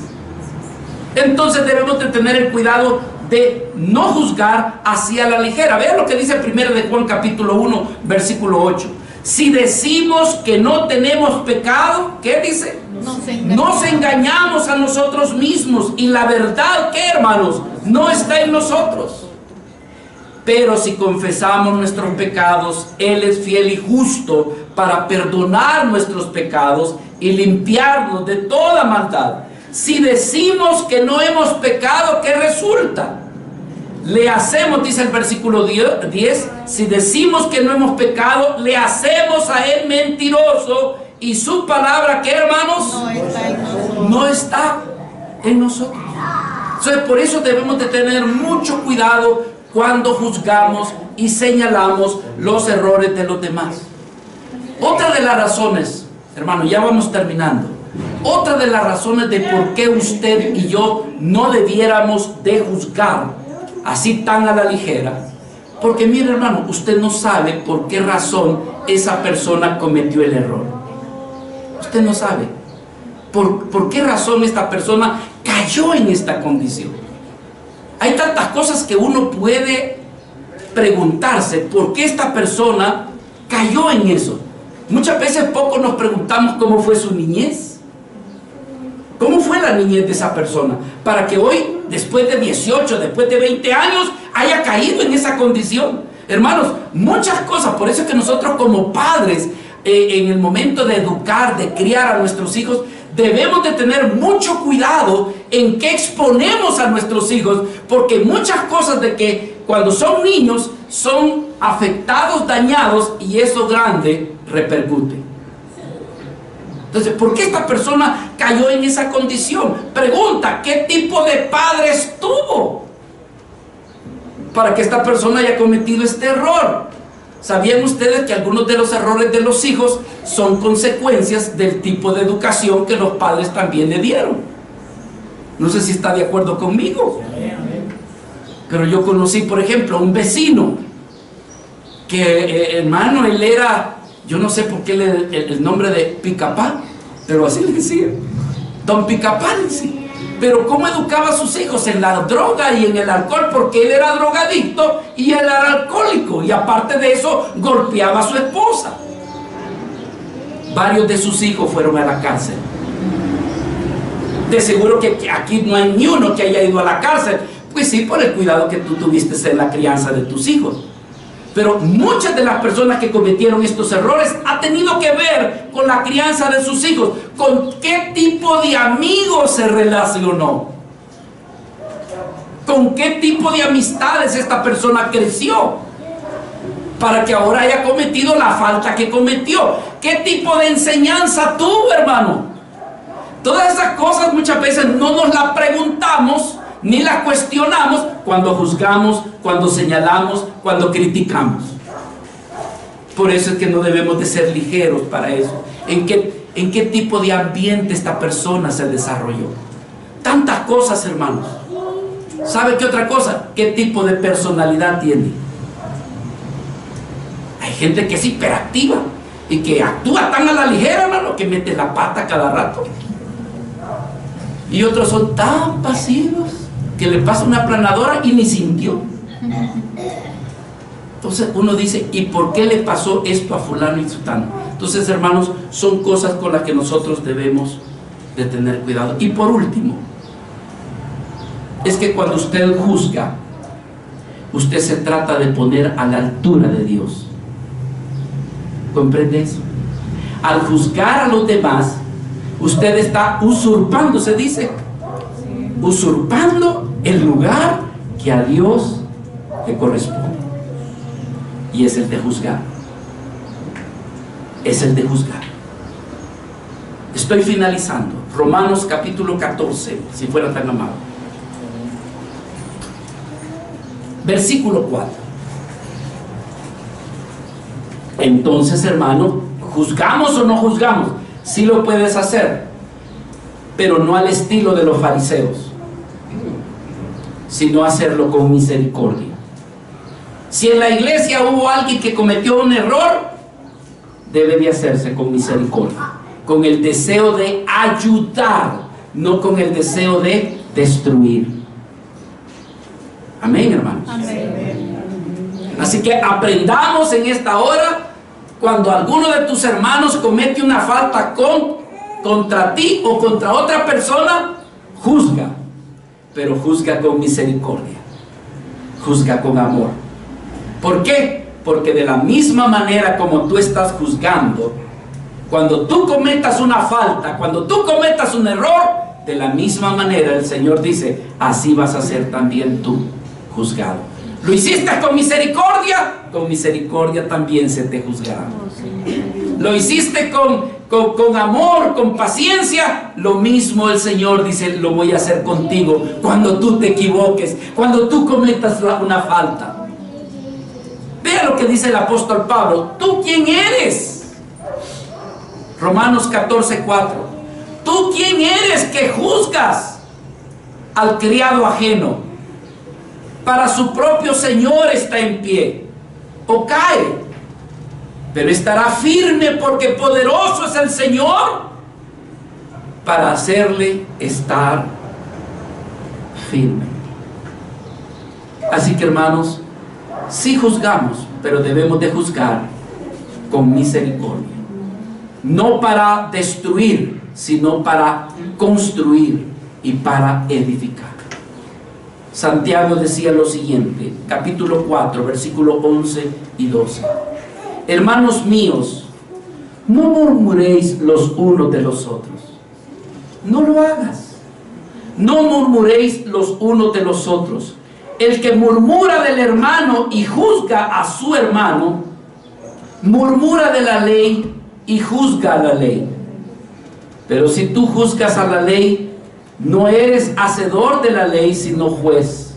Speaker 1: Entonces debemos de tener el cuidado de no juzgar así a la ligera. Vean lo que dice 1 de Juan capítulo 1 versículo 8. Si decimos que no tenemos pecado, ¿qué dice? Nos engañamos a nosotros mismos, y la verdad, ¿qué, hermanos? No está en nosotros. Pero si confesamos nuestros pecados, Él es fiel y justo para perdonar nuestros pecados y limpiarnos de toda maldad. Si decimos que no hemos pecado, ¿qué resulta? Le hacemos, dice el versículo 10, si decimos que no hemos pecado, le hacemos a Él mentiroso, y su palabra, ¿qué, hermanos? No está en nosotros. Entonces, por eso debemos de tener mucho cuidado cuando juzgamos y señalamos los errores de los demás. Otra de las razones, hermano, ya vamos terminando. Otra de las razones de por qué usted y yo no debiéramos de juzgar así tan a la ligera, porque mire, hermano, usted no sabe por qué razón esa persona cometió el error. Usted no sabe por qué razón esta persona cayó en esta condición. Hay tantas cosas que uno puede preguntarse por qué esta persona cayó en eso. Muchas veces poco nos preguntamos cómo fue su niñez. ¿Cómo fue la niñez de esa persona? Para que hoy, después de 18, después de 20 años, haya caído en esa condición. Hermanos, muchas cosas. Por eso es que nosotros como padres, en el momento de educar, de criar a nuestros hijos, debemos de tener mucho cuidado en qué exponemos a nuestros hijos, porque muchas cosas de que cuando son niños son afectados, dañados, y eso grande repercute. Entonces, ¿por qué esta persona cayó en esa condición? Pregunta, ¿qué tipo de padre estuvo para que esta persona haya cometido este error? ¿Sabían ustedes que algunos de los errores de los hijos son consecuencias del tipo de educación que los padres también le dieron? No sé si está de acuerdo conmigo. Pero yo conocí, por ejemplo, un vecino que, hermano, él era, yo no sé por qué el nombre de Picapá, pero así le decía, don Picapá, decía. Pero ¿cómo educaba a sus hijos? En la droga y en el alcohol, porque él era drogadicto y él era alcohólico, y aparte de eso golpeaba a su esposa. Varios de sus hijos fueron a la cárcel. De seguro que aquí no hay ni uno que haya ido a la cárcel. Pues sí, por el cuidado que tú tuviste en la crianza de tus hijos. Pero muchas de las personas que cometieron estos errores ha tenido que ver con la crianza de sus hijos, con qué tipo de amigos se relacionó, con qué tipo de amistades esta persona creció, para que ahora haya cometido la falta que cometió. ¿Qué tipo de enseñanza tuvo, hermano? Todas esas cosas muchas veces no nos las preguntamos ni las cuestionamos cuando juzgamos, cuando señalamos, cuando criticamos. Por eso es que no debemos de ser ligeros para eso. ¿En qué tipo de ambiente esta persona se desarrolló? Tantas cosas, hermanos. ¿Sabe qué otra cosa? ¿Qué tipo de personalidad tiene? Hay gente que es hiperactiva y que actúa tan a la ligera, hermano, que mete la pata cada rato. Y otros son tan pasivos que le pasa una aplanadora y ni sintió. Entonces uno dice, ¿y por qué le pasó esto a fulano y sutano? Entonces, hermanos, son cosas con las que nosotros debemos de tener cuidado. Y por último, es que cuando usted juzga, usted se trata de poner a la altura de Dios. ¿Comprende eso? Al juzgar a los demás, usted está usurpando, se dice, usurpando el lugar que a Dios le corresponde, y es el de juzgar. Es el de juzgar. Estoy finalizando. Romanos capítulo 14, si fuera tan amable. Versículo 4. Entonces, hermano, ¿juzgamos o no juzgamos? Sí lo puedes hacer, pero no al estilo de los fariseos, sino hacerlo con misericordia. Si en la iglesia hubo alguien que cometió un error, debe de hacerse con misericordia, con el deseo de ayudar, no con el deseo de destruir. Amén, hermanos. Amén. Así que aprendamos en esta hora, cuando alguno de tus hermanos comete una falta contra ti o contra otra persona, juzga, pero juzga con misericordia, juzga con amor. ¿Por qué? Porque de la misma manera como tú estás juzgando, cuando tú cometas una falta, cuando tú cometas un error, de la misma manera el Señor dice, así vas a ser también tú juzgado. ¿Lo hiciste con misericordia también se te juzgará. Lo hiciste con amor, con paciencia, lo mismo el Señor dice, lo voy a hacer contigo cuando tú te equivoques, cuando tú cometas una falta. Vea lo que dice el apóstol Pablo. ¿Tú quién eres? Romanos 14:4. ¿Tú quién eres que juzgas al criado ajeno? Para su propio Señor está en pie, o cae, pero estará firme porque poderoso es el Señor para hacerle estar firme. Así que, hermanos, sí juzgamos, pero debemos de juzgar con misericordia, no para destruir, sino para construir y para edificar. Santiago decía lo siguiente, capítulo 4, versículo 11 y 12. Hermanos míos, no murmuréis los unos de los otros. No lo hagas. No murmuréis los unos de los otros. El que murmura del hermano y juzga a su hermano, murmura de la ley y juzga a la ley. Pero si tú juzgas a la ley, no eres hacedor de la ley, sino juez.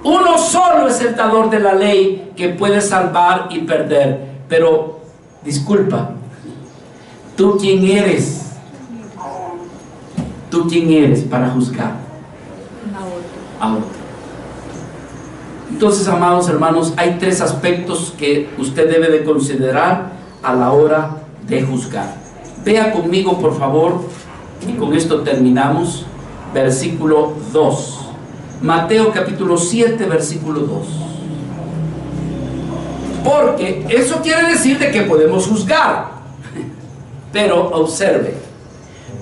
Speaker 1: Uno solo es el dador de la ley, que puede salvar y perder. Pero, disculpa, ¿tú quién eres? ¿Tú quién eres para juzgar a otro? Entonces, amados hermanos, hay tres aspectos que usted debe de considerar a la hora de juzgar. Vea conmigo, por favor, y con esto terminamos, versículo 2. Mateo capítulo 7, versículo 2. Porque eso quiere decir de que podemos juzgar. Pero observe,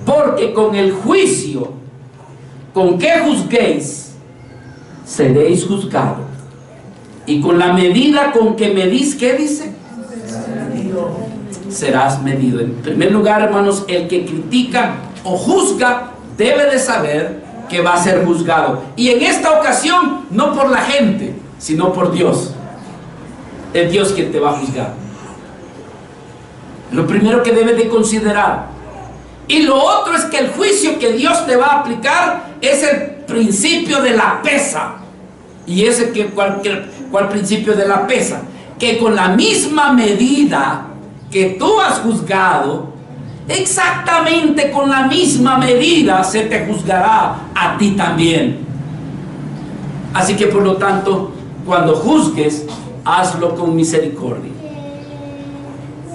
Speaker 1: porque con el juicio con que juzguéis, seréis juzgados. Y con la medida con que medís, ¿qué dice? Serás medido. En primer lugar, hermanos, el que critica o juzga debe de saber que va a ser juzgado, y en esta ocasión no por la gente, sino por Dios. Es Dios quien te va a juzgar. Lo primero que debes de considerar. Y lo otro es que el juicio que Dios te va a aplicar es el principio de la pesa. Y ese que ¿cuál principio de la pesa? Que con la misma medida que tú has juzgado, exactamente con la misma medida se te juzgará a ti también. Así que, por lo tanto, cuando juzgues, hazlo con misericordia.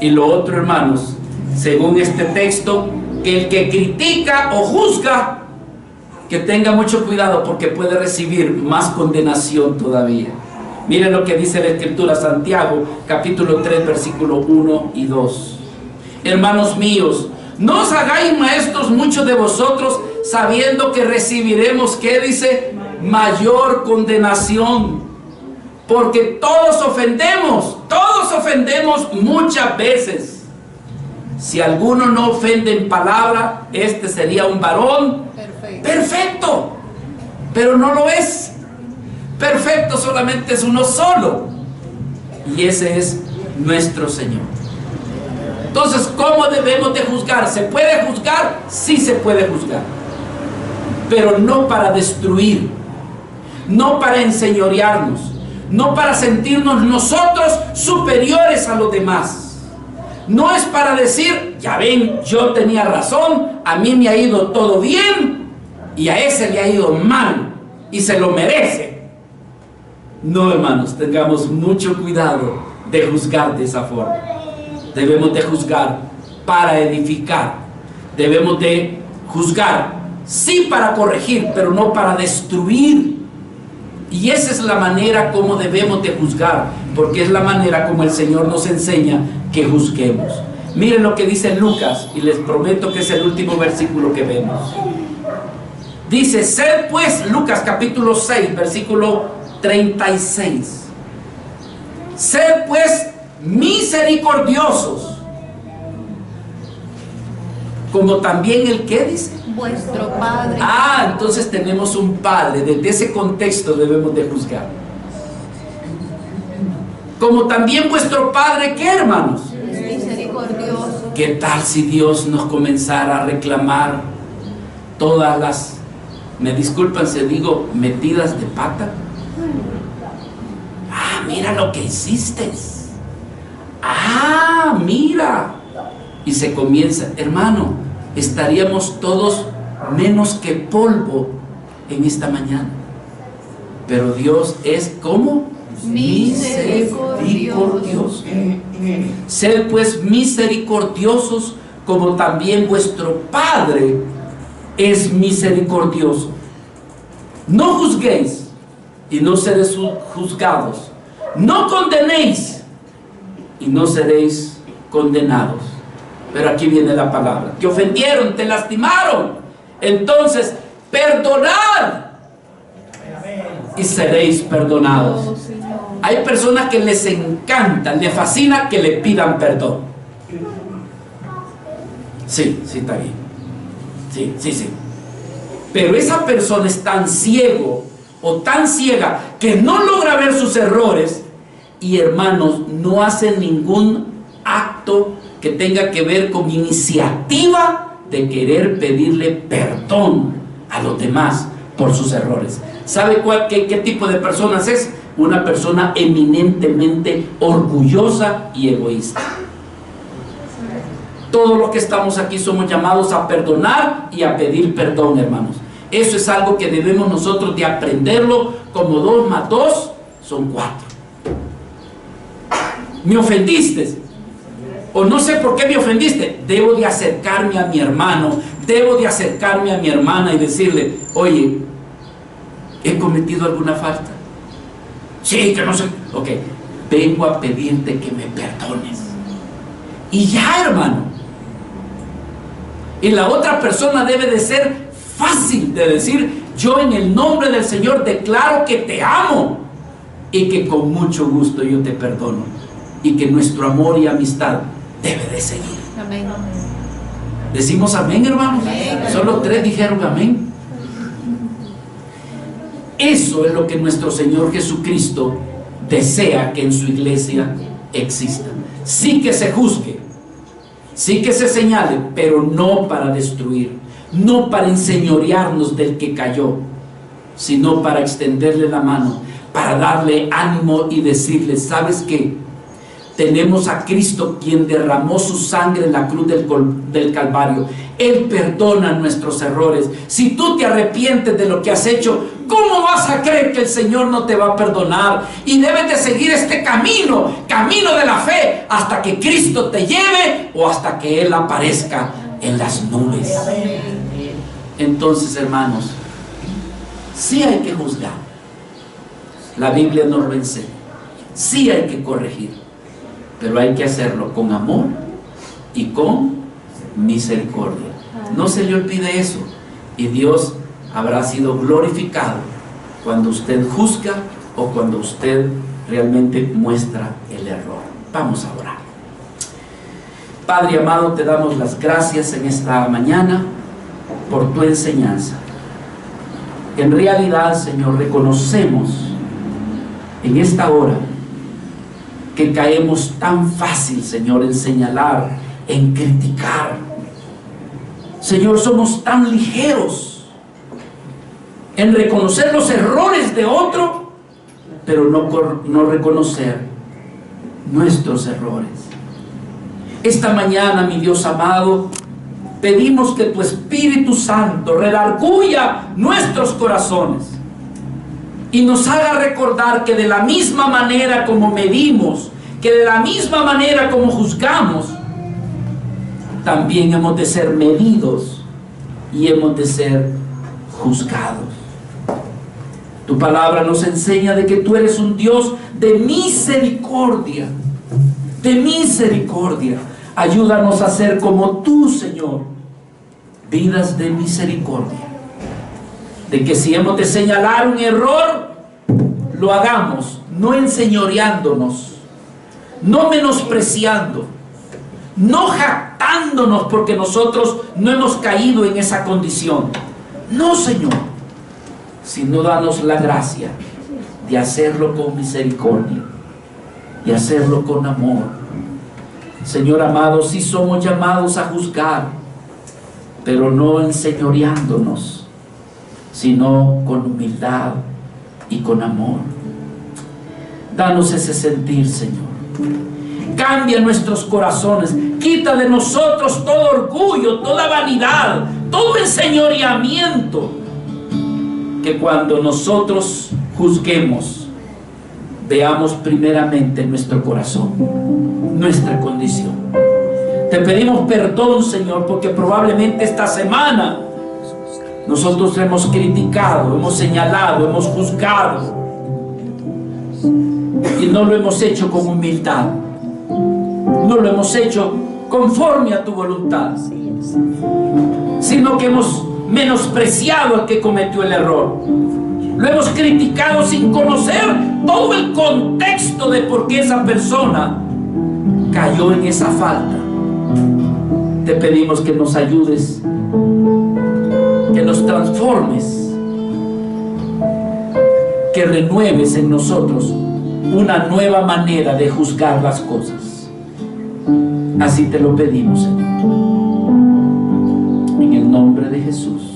Speaker 1: Y lo otro, hermanos, según este texto, que el que critica o juzga, que tenga mucho cuidado, porque puede recibir más condenación todavía. Miren lo que dice la Escritura, Santiago capítulo 3, versículo 1 y 2. Hermanos míos, no os hagáis maestros muchos de vosotros, sabiendo que recibiremos, ¿qué dice? Mayor condenación. Porque todos ofendemos muchas veces. Si alguno no ofende en palabra, este sería un varón perfecto, pero no lo es. Perfecto solamente es uno solo, y ese es nuestro Señor. Entonces, ¿cómo debemos de juzgar? ¿Se puede juzgar? Sí se puede juzgar, pero no para destruir, no para enseñorearnos, no para sentirnos nosotros superiores a los demás. No es para decir, ya ven, yo tenía razón, a mí me ha ido todo bien y a ese le ha ido mal y se lo merece. No, hermanos, tengamos mucho cuidado de juzgar de esa forma. Debemos de juzgar para edificar. Debemos de juzgar, sí, para corregir, pero no para destruir. Y esa es la manera como debemos de juzgar, porque es la manera como el Señor nos enseña que juzguemos. Miren lo que dice Lucas, y les prometo que es el último versículo que vemos. Dice, sed pues, Lucas capítulo 6, versículo 36. Sed pues misericordiosos, como también el que dice
Speaker 2: vuestro Padre.
Speaker 1: Entonces tenemos un Padre. Desde ese contexto debemos de juzgar. Como también vuestro Padre, ¿qué, hermanos?
Speaker 2: Es misericordioso.
Speaker 1: ¿Qué tal si Dios nos comenzara a reclamar todas las, me disculpan si digo, metidas de pata? Mira lo que hiciste. Mira. Y se comienza, hermano, estaríamos todos menos que polvo en esta mañana. Pero Dios es como misericordioso. Sed pues misericordiosos, como también vuestro Padre es misericordioso. No juzguéis y no seréis juzgados. No condenéis y no seréis condenados. Pero aquí viene la palabra. Te ofendieron, te lastimaron. Entonces, perdonad y seréis perdonados. Hay personas que les encanta, les fascina que le pidan perdón. Sí, está bien. Sí. Pero esa persona es tan ciego o tan ciega que no logra ver sus errores y, hermanos, no hace ningún acto que tenga que ver con iniciativa de querer pedirle perdón a los demás por sus errores. ¿Sabe qué tipo de personas es? Una persona eminentemente orgullosa y egoísta. Todos los que estamos aquí somos llamados a perdonar y a pedir perdón, hermanos. Eso es algo que debemos nosotros de aprenderlo, como 2 más 2 son 4. ¿Me ofendiste? O no sé por qué me ofendiste. Debo de acercarme a mi hermano, debo de acercarme a mi hermana y decirle, oye, ¿he cometido alguna falta? Sí, que no sé. Ok, vengo a pedirte que me perdones. Y ya, hermano. Y la otra persona debe de ser fácil de decir, yo en el nombre del Señor declaro que te amo y que con mucho gusto yo te perdono y que nuestro amor y amistad debe de seguir.
Speaker 2: Amén.
Speaker 1: ¿Decimos amén, hermanos?
Speaker 2: Amén.
Speaker 1: Solo 3 dijeron amén. Eso es lo que nuestro Señor Jesucristo desea que en su iglesia exista. Sí que se juzgue, sí que se señale, pero no para destruir, no para enseñorearnos del que cayó, sino para extenderle la mano, para darle ánimo y decirle, ¿sabes qué? Tenemos a Cristo quien derramó su sangre en la cruz del Calvario. Él perdona nuestros errores. Si tú te arrepientes de lo que has hecho, ¿cómo vas a creer que el Señor no te va a perdonar? Y debes de seguir este camino de la fe, hasta que Cristo te lleve o hasta que Él aparezca en las nubes. Entonces, hermanos, sí hay que juzgar. La Biblia nos lo enseña. Sí hay que corregir, pero hay que hacerlo con amor y con misericordia. No se le olvide eso, y Dios habrá sido glorificado cuando usted juzga o cuando usted realmente muestra el error. Vamos a orar. Padre amado, te damos las gracias en esta mañana por tu enseñanza. En realidad, Señor, reconocemos en esta hora que caemos tan fácil, Señor, en señalar, en criticar. Señor, somos tan ligeros en reconocer los errores de otro, pero no reconocer nuestros errores. Esta mañana, mi Dios amado, pedimos que tu Espíritu Santo redarguya nuestros corazones y nos haga recordar que de la misma manera como medimos, que de la misma manera como juzgamos, también hemos de ser medidos y hemos de ser juzgados. Tu palabra nos enseña de que tú eres un Dios de misericordia, de misericordia. Ayúdanos a ser como tú, Señor, vidas de misericordia. De que si hemos de señalar un error, lo hagamos, no enseñoreándonos, no menospreciando, no jactándonos porque nosotros no hemos caído en esa condición. No, Señor, sino danos la gracia de hacerlo con misericordia y hacerlo con amor. Señor amado, sí somos llamados a juzgar, pero no enseñoreándonos, sino con humildad y con amor. Danos ese sentir, Señor. Cambia nuestros corazones, quita de nosotros todo orgullo, toda vanidad, todo enseñoreamiento, que cuando nosotros juzguemos, veamos primeramente nuestro corazón, nuestra condición. Te pedimos perdón, Señor, porque probablemente esta semana nosotros hemos criticado, hemos señalado, hemos juzgado y no lo hemos hecho con humildad, no lo hemos hecho conforme a tu voluntad, sino que hemos menospreciado al que cometió el error. Lo hemos criticado sin conocer todo el contexto de por qué esa persona cayó en esa falta. Te pedimos que nos ayudes, que nos transformes, que renueves en nosotros una nueva manera de juzgar las cosas. Así te lo pedimos, Señor. En el nombre de Jesús.